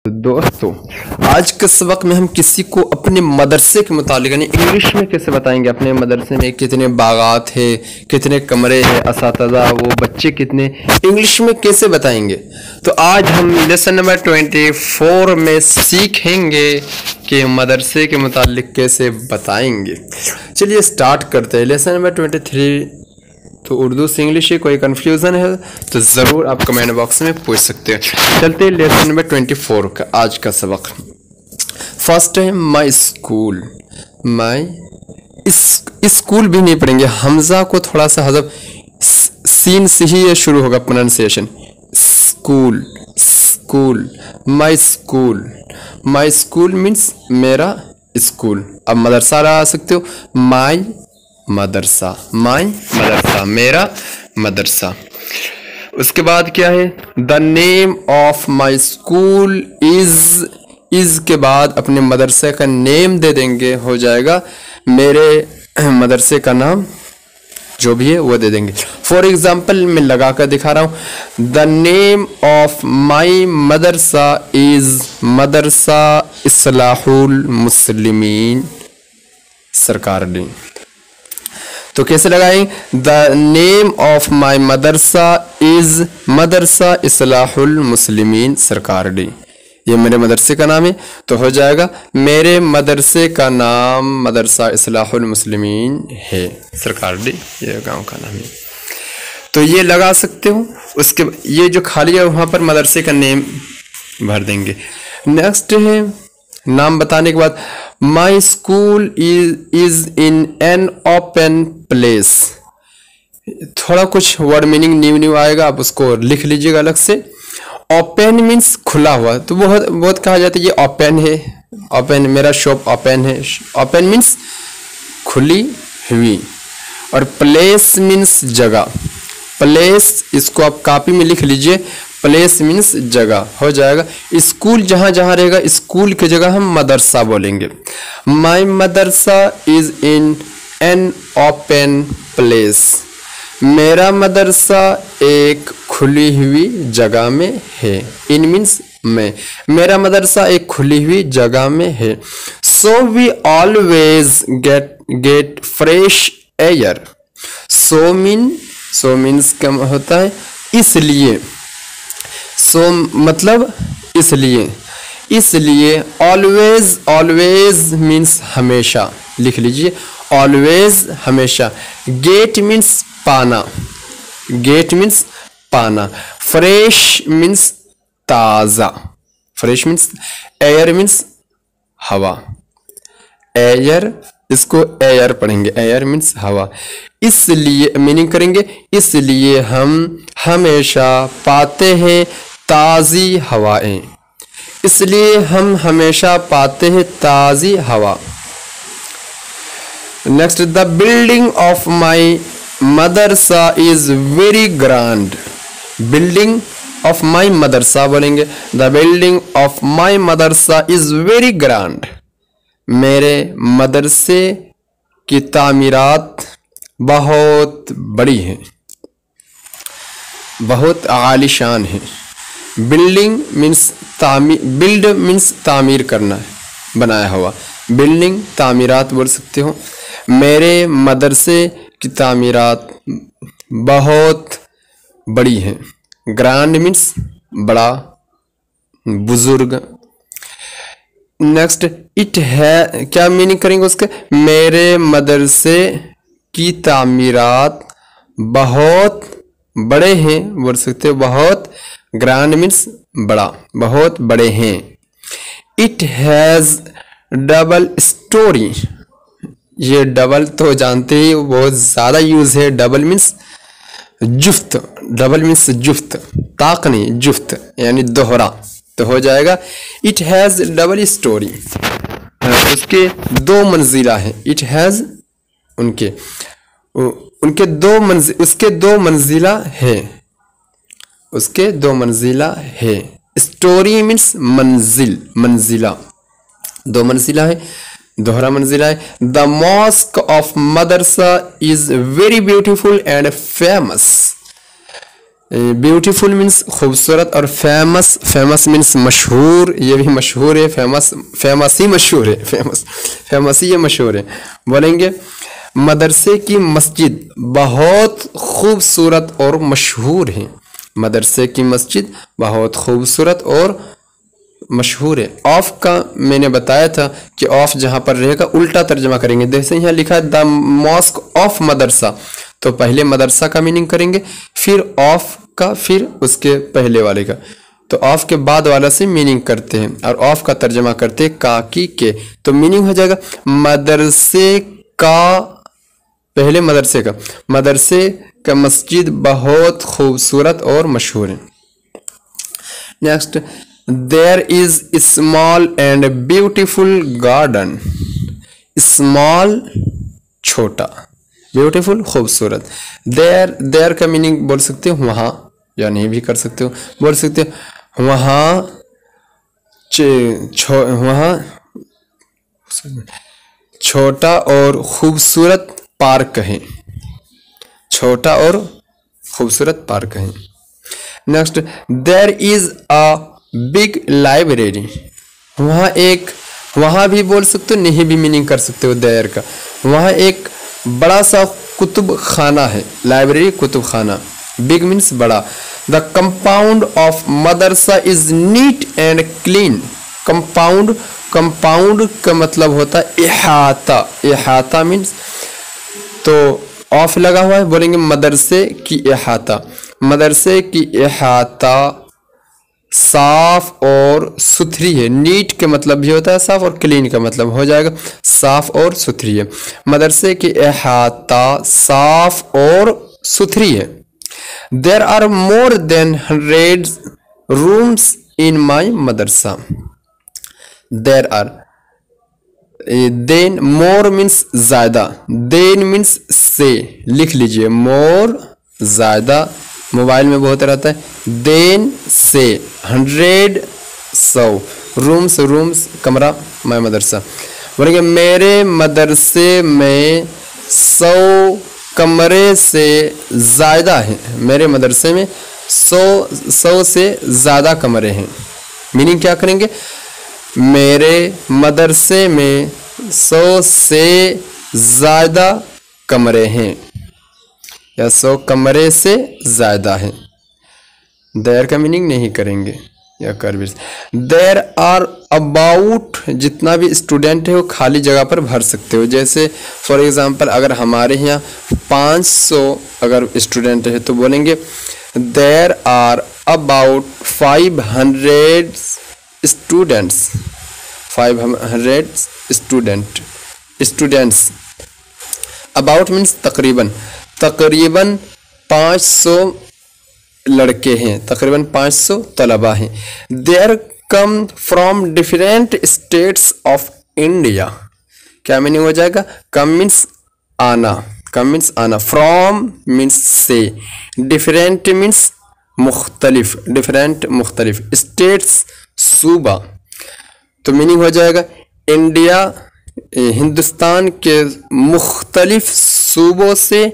दोस्तों, आज के सबक में हम किसी को अपने मदरसे के मुतालिक यानी इंग्लिश में कैसे बताएंगे। अपने मदरसे में कितने बागात है, कितने कमरे हैं, असातिज़ा वो बच्चे कितने, इंग्लिश में कैसे बताएंगे। तो आज हम लेसन नंबर 24 में सीखेंगे कि मदरसे के मुतालिक कैसे बताएंगे। चलिए स्टार्ट करते हैं। लेसन नंबर 23 तो उर्दू से इंग्लिश है, कोई कन्फ्यूज़न है तो ज़रूर आप कमेंट बॉक्स में पूछ सकते हैं। चलते हैं लेसन नंबर 24 का आज का सबक। फर्स्ट है माई स्कूल। माई स्कूल भी नहीं पढ़ेंगे, हमज़ा को थोड़ा सा हज़फ, सीन से ही ये शुरू होगा pronunciation. School school, my school. My school means मेरा स्कूल। अब मदरसा ला सकते हो, माई मदरसा, माई मदरसा, मेरा मदरसा। उसके बाद क्या है, the name of my school is के बाद अपने मदरसे का नेम दे देंगे, हो जाएगा मेरे मदरसे का नाम जो भी है वो दे देंगे। फॉर एग्जाम्पल मैं लगा कर दिखा रहा हूँ, the name of my madrasa is Madrasa Islahul Muslimeen Sarkari. तो कैसे लगाएं, the name of my madrasa is Madrasa Islahul Muslimeen Sarkari. ये मेरे मदरसे का नाम है, तो हो जाएगा मेरे मदरसे का नाम मदरसा इस्लाहुल मुस्लिमीन है सरकारी, ये गांव का नाम है। तो ये लगा सकते हो। उसके ये जो खाली है वहाँ पर मदरसे का नेम भर देंगे। नेक्स्ट है नाम बताने के बाद, my school is in an open place. थोड़ा कुछ वर्ड मीनिंग न्यू आएगा, आप उसको लिख लीजिएगा अलग से। ओपन मीन्स खुला हुआ, तो बहुत कहा जाता है ये ओपन है, ओपन मेरा शॉप ओपन है। ओपन मीन्स खुली हुई। और प्लेस मीन्स जगह। प्लेस इसको आप कॉपी में लिख लीजिए, प्लेस मीन्स जगह, हो जाएगा। स्कूल जहाँ जहाँ रहेगा स्कूल की जगह हम मदरसा बोलेंगे। My madrasa is in an open place. मेरा मदरसा एक खुली हुई जगह में है। इन मीन्स में, मेरा मदरसा एक खुली हुई जगह में है। So we always get fresh air. So means क्या होता है, इसलिए। सो मतलब इसलिए। ऑलवेज मीन्स हमेशा, लिख लीजिए ऑलवेज हमेशा। गेट मीन्स पाना, गेट मीन्स पाना। फ्रेश मीन्स ताज़ा, फ्रेश मीन्स। एयर मीन्स हवा, एयर, इसको एयर पढ़ेंगे, एयर मीन्स हवा। इसलिए मीनिंग करेंगे, इसलिए हम हमेशा पाते हैं ताज़ी हवाएं। इसलिए हम हमेशा पाते हैं ताज़ी हवा। Next, the building of my madrasa is very grand. Building of my madrasa बोलेंगे, the building of my madrasa is very grand. मेरे मदरसे की तामीरात बहुत बड़ी है, बहुत आलीशान है। बिल्डिंग मीन्स बिल्ड मीन्स तामीर करना है, बनाया हुआ। बिल्डिंग तामीरात बोल सकते हो। मेरे मदरसे की तामीरात बहुत बड़ी है। ग्रैंड मीन्स बड़ा, बुजुर्ग। नेक्स्ट, इट है, क्या मीनिंग करेंगे उसके, मेरे मदरसे की तामीरात बहुत बड़े हैं बोल सकते हो, बहुत। ग्रैंड मीन्स बड़ा, बहुत बड़े हैं। It has double storey. ये डबल तो जानते ही बहुत ज़्यादा यूज़ है। डबल मीन्स जुफ्त, डबल मीन्स जुफ्त, ताक नहीं, जुफ्त यानी दोहरा, तो हो जाएगा इट हैज़ डबल स्टोरी। उसके दो मंजिला है। इट हैज़ उसके दो मंजिला है, उसके दो मंजिला है। स्टोरी मीन्स मंजिल, मंजिला, दो मंजिला है, दोहरा मंजिला है। The mosque of madrasa is very beautiful and famous. Beautiful means खूबसूरत, और फेमस, फेमस मीन्स मशहूर, ये भी मशहूर है, फेमस, फेमस ही मशहूर है, फेमस, फेमस ही ये मशहूर है। बोलेंगे मदरसे की मस्जिद बहुत खूबसूरत और मशहूर है। मदरसे की मस्जिद बहुत खूबसूरत और मशहूर है। ऑफ का मैंने बताया था कि ऑफ जहाँ पर रहेगा उल्टा तर्जमा करेंगे। जैसे यहाँ लिखा है द मॉस्क ऑफ मदरसा, तो पहले मदरसा का मीनिंग करेंगे, फिर ऑफ का, फिर उसके पहले वाले का। तो ऑफ के बाद वाला से मीनिंग करते हैं और ऑफ का तर्जमा करते हैं काकी के, तो मीनिंग हो जाएगा मदरसे का, पहले मदरसे का, मदरसे का मस्जिद बहुत खूबसूरत और मशहूर है। Next, there is small and beautiful garden. Small छोटा, ब्यूटीफुल खूबसूरत। देयर, देयर का मीनिंग बोल सकते हो वहाँ, या नहीं भी कर सकते हो, बोल सकते हो वहाँ वहाँ छोटा और खूबसूरत पार्क है, छोटा और खूबसूरत पार्क है। Next, there is a big library. वहाँ एक, वहाँ भी बोल सकते हो, नहीं भी मीनिंग कर सकते हो देयर का। वहाँ एक बड़ा सा कुतुब खाना है, लाइब्रेरी कुतुब खाना। बिग मीन्स बड़ा। The compound of madrasa is neat and clean. Compound, compound का मतलब होता है इहाता। इहाता मीन्स, तो ऑफ लगा हुआ है, बोलेंगे मदरसे की इहाता। मदरसे की इहाता साफ और सुथरी है। नीट के मतलब भी होता है साफ, और क्लीन का मतलब हो जाएगा साफ और सुथरी है। मदरसे की इहाता साफ और सुथरी है। There are more than 100 rooms in my madrasa. There are, then, more means ज्यादा, देन मीन्स से, लिख लीजिए मोर ज्यादा, मोबाइल में बहुत रहता है। देन से, 100 100, रूम्स, रूम्स कमरा, माय मदरसा। बोलेंगे मेरे मदरसे में 100 कमरे से ज़्यादा हैं। मेरे मदरसे में 100 से ज़्यादा कमरे हैं। मीनिंग क्या करेंगे, मेरे मदरसे में 100 से ज़्यादा कमरे हैं, या 100 कमरे से ज़्यादा है। देयर का मीनिंग नहीं करेंगे, या कर भी। देयर आर अबाउट, जितना भी स्टूडेंट है वो खाली जगह पर भर सकते हो। जैसे फॉर एग्जांपल अगर हमारे यहाँ 500 अगर स्टूडेंट है तो बोलेंगे there are about 500 students. 500 students. About means तकरीबन, तकरीबन 500 लड़के हैं, तकरीबन 500 तलबा हैं। There come from different states of India. क्या मीनिंग हो जाएगा, कम मीन्स आना, कम मीन्स आना, फ्रॉम मीन्स से, डिफरेंट मीन्स मुख्तलिफ, डिफरेंट मुख्तलिफ, स्टेट्स सूबा। तो मीनिंग हो जाएगा इंडिया, हिंदुस्तान के मुख्तलिफ सूबों से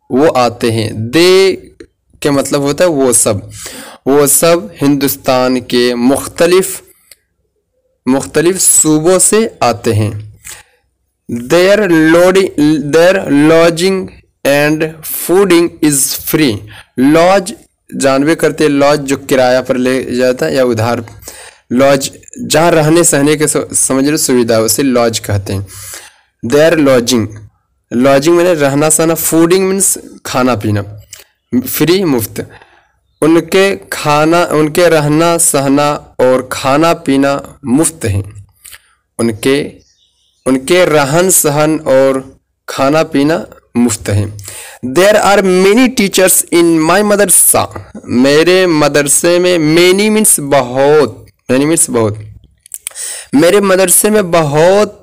वो आते हैं। दे के मतलब होता है वो सब, वो सब हिंदुस्तान के मुख्तलिफ सूबों से आते हैं। Their lodging and fooding is free. Lodge जानवे करते, लॉज जो किराया पर ले जाता है या उधार, लॉज जहाँ रहने सहने के समझ लो सुविधा, उसे लॉज कहते हैं। देयर लॉजिंग, लॉजिंग मैंने रहना सहना, फूडिंग मीन्स खाना पीना, फ्री मुफ्त। उनके खाना, उनके रहना सहना और खाना पीना मुफ्त हैं। उनके रहन सहन और खाना पीना मुफ्त हैं। There are many teachers in my madrasa. मेरे मदरसे में, मेनी मीन्स बहुत, मेनी मीन्स बहुत, मेरे मदरसे में बहुत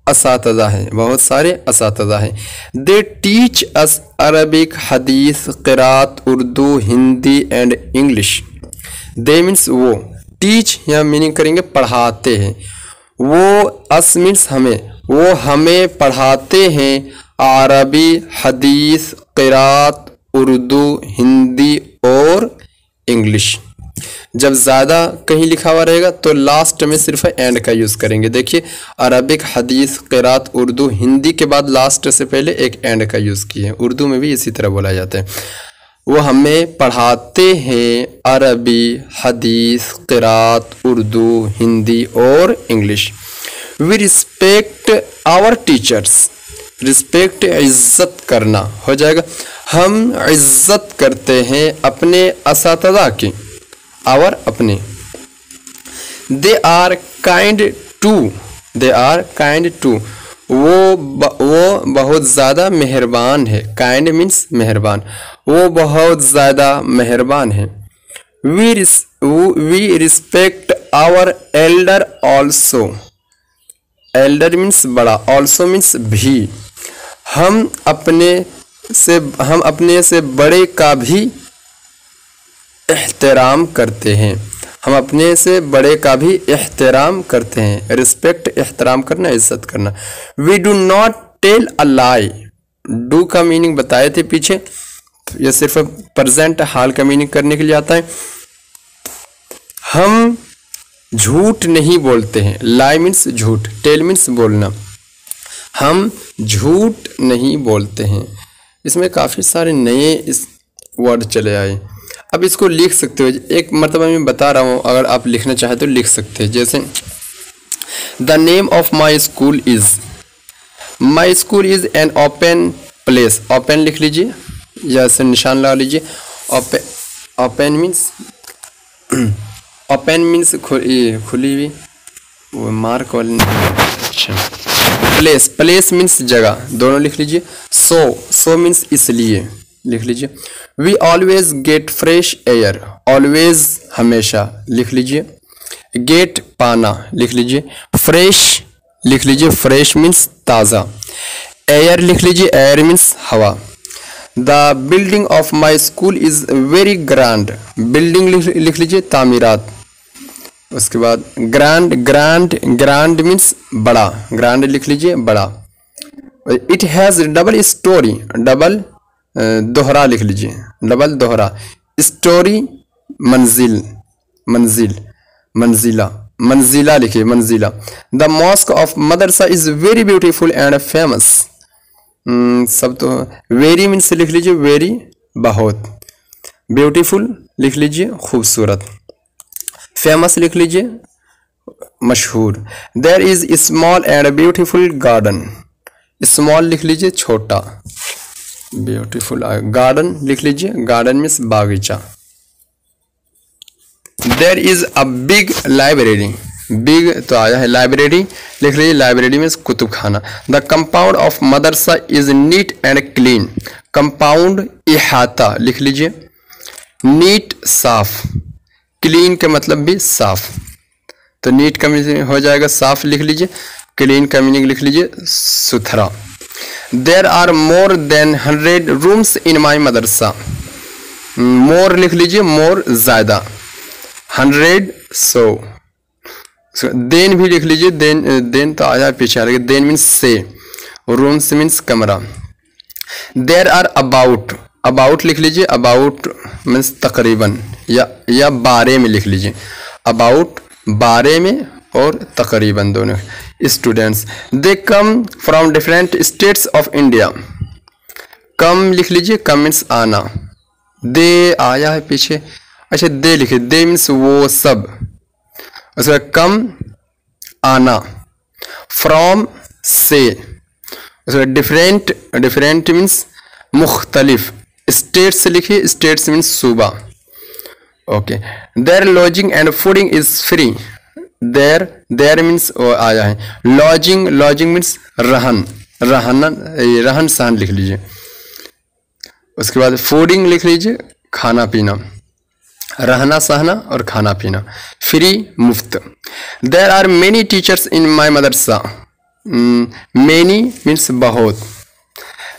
असातिज़ा हैं, बहुत सारे असातिज़ा हैं। दे teach us Arabic, Hadith, Qirat, Urdu, Hindi and English. They means वो, टीच या मीनिंग करेंगे पढ़ाते हैं। वो, अस मीन्स हमें, वो हमें पढ़ाते हैं अरबी, हदीस, क़िरात, उर्दू, हिंदी और इंग्लिश। जब ज़्यादा कहीं लिखा हुआ रहेगा तो लास्ट में सिर्फ एंड का यूज़ करेंगे। देखिए अरबिक, हदीस, क़िरात, उर्दू, हिंदी के बाद लास्ट से पहले एक एंड का यूज़ किए। उर्दू में भी इसी तरह बोला जाता है। वो हमें पढ़ाते हैं अरबी, हदीस, क़िरात, उर्दू, हिंदी और English. We respect our teachers. Respect इज़्ज़त करना हो जाएगा। हम इज़्ज़त करते हैं अपने असातिज़ा की। आवर अपने। They are kind to. They are kind to. वो बहुत ज़्यादा मेहरबान है। काइंड मीन्स मेहरबान। वो बहुत ज़्यादा मेहरबान है। We respect our elder also. Elder means बड़ा, ऑल्सो मीन्स भी। हम अपने से बड़े का भी एहतराम करते हैं। हम अपने से बड़े का भी एहतराम करते हैं। रिस्पेक्ट एहतराम करना, इज्जत करना। We do not tell a lie. Do का मीनिंग बताए थे पीछे, ये सिर्फ प्रेजेंट हाल का मीनिंग करने के लिए आता है। हम झूठ नहीं बोलते हैं। लाई मीन्स झूठ, टेल मीन्स बोलना। हम झूठ नहीं बोलते हैं। इसमें काफ़ी सारे नए इस वर्ड चले आए। अब इसको लिख सकते हो। एक मरतबा मैं बता रहा हूँ, अगर आप लिखना चाहे तो लिख सकते हैं। जैसे the name of my school is. My school is an open place. Open लिख लीजिए या ऐसे निशान लगा लीजिए। ओपन मीन्स ओपन मीन्स खुली हुई, वो मार्क वाली। अच्छा, प्लेस, प्लेस मीन्स जगह, दोनों लिख लीजिए। सो मीन्स इसलिए, लिख लीजिए। We always get fresh air. Always हमेशा, लिख लीजिए। गेट पाना, लिख लीजिए। फ्रेश लिख लीजिए, फ्रेश मीन्स ताज़ा। एयर लिख लीजिए, एयर मीन्स हवा। The building of my school is very grand. Building लिख लीजिए, तामीरात। उसके बाद ग्रैंड, ग्रैंड मीन्स बड़ा। ग्रैंड लिख लीजिए, बड़ा। It has double storey. Double दोहरा लिख लीजिए, डबल दोहरा। स्टोरी मंजिल, मंजिला लिखिए, मंजिला। The mosque of Madrasa is very beautiful and famous. सब तो वेरी मीन्स लिख लीजिए, वेरी बहुत। ब्यूटीफुल लिख लीजिए, खूबसूरत। फेमस लिख लीजिए, मशहूर। There is small and beautiful garden. Small लिख लीजिए, छोटा। ब्यूटीफुल गार्डन लिख लीजिए, गार्डन मीन्स बागीचा। There is a big library. Big तो आया है, लाइब्रेरी लिख लीजिए, लाइब्रेरी मीन्स कुतुब खाना। The compound of madrasa is neat and clean. Compound इहाता लिख लीजिए, नीट साफ, क्लीन का मतलब भी साफ। तो नीट का मीनिंग हो जाएगा साफ, लिख लीजिए। क्लीन का मीनिंग लिख लीजिए, सुथरा। There are more than 100 rooms in my madrasa. More लिख लीजिए, मोर ज्यादा। 100 100। देन भी लिख लीजिए, देन तो आया पीछे, लेकिन देन मीन्स से। रूम्स मीन्स कमरा। देर आर अबाउट लिख लीजिए, अबाउट मीन्स तकरीबन या बारे में लिख लीजिए। अबाउट बारे में और तकरीबन दोनों। Students they come from different states of India. Come लिख लीजिए, कम मीन्स आना। दे आया है पीछे, अच्छा दे लिखिए, दे मीन्स वो सब। उसका कम आना, फ्रॉम से। उसका डिफरेंट मीन्स मुख्तलिफ। स्टेट्स लिखिए, स्टेट्स मीन्स सूबा। Okay. There lodging and fooding is free. There means आया है लॉजिंग मीन्स रहन सहन लिख लीजिए। उसके बाद फूडिंग लिख लीजिए, खाना पीना। रहना सहना और खाना पीना। फ्री मुफ्त। There are many teachers in my madrasa. Many means बहुत।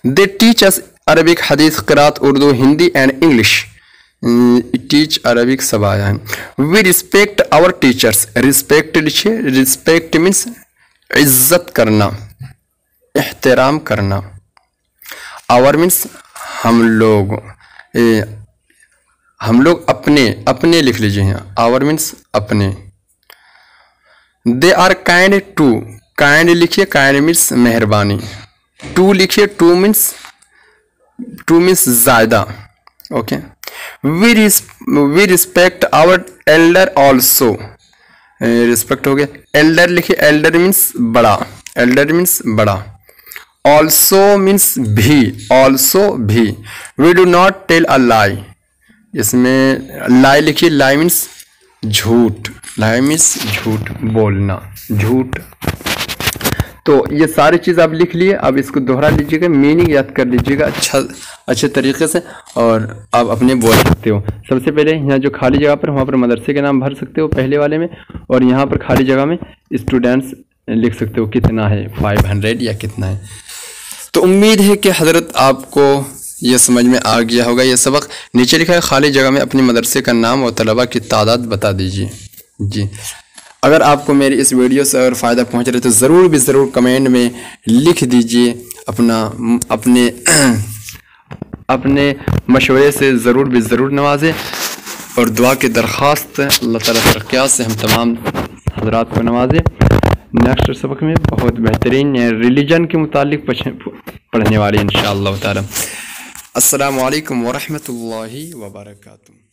They teach us Arabic, Hadith, Qirat, Urdu, Hindi and English. Teach Arabic सब आया है। We respect our teachers. Respect लिखिए, रिस्पेक्ट मीन्स इज्जत करना, एहतराम करना। आवर मीन्स हम लोग, हम लोग अपने लिख लीजिए यहाँ, आवर मीन्स अपने। They are kind too, kind लिखिए, काइंड मीन्स मेहरबानी। टू लिखिए, टू मीन्स ज़्यादा। Okay. We respect our elder also, respect हो गया। एल्डर लिखिए, एल्डर मीन्स बड़ा, एल्डर मीन्स बड़ा। ऑल्सो मीन्स भी, ऑल्सो भी। We do not tell a lie, इसमें लाई लिखिए, लाई मीन्स झूठ, लाई मीन्स झूठ बोलना, झूठ। तो ये सारी चीज़ आप लिख लिए। अब इसको दोहरा लीजिएगा, मीनिंग याद कर लीजिएगा अच्छे तरीके से, और आप अपने बोल सकते हो। सबसे पहले यहाँ जो खाली जगह पर, वहाँ पर मदरसे के नाम भर सकते हो पहले वाले में, और यहाँ पर खाली जगह में स्टूडेंट्स लिख सकते हो, कितना है, 500 या कितना है। तो उम्मीद है कि हज़रत आपको ये समझ में आ गया होगा ये सबक। नीचे लिखा है खाली जगह में अपने मदरसे का नाम और तलबा की तादाद बता दीजिए। जी, अगर आपको मेरी इस वीडियो से अगर फ़ायदा पहुंच रहा है तो ज़रूर कमेंट में लिख दीजिए। अपने मशवरे से ज़रूर नवाजें, और दुआ की दरख्वास्त अल्लाह ताला तरक्यात से हम तमाम हज़रात को नवाजें। नेक्स्ट सबक में बहुत बेहतरीन रिलीजन के मुतालिक पढ़ने वाले इंशाअल्लाह ताला। अस्सलामु अलैकुम वरहमतुल्लाहि वबरकातुहू।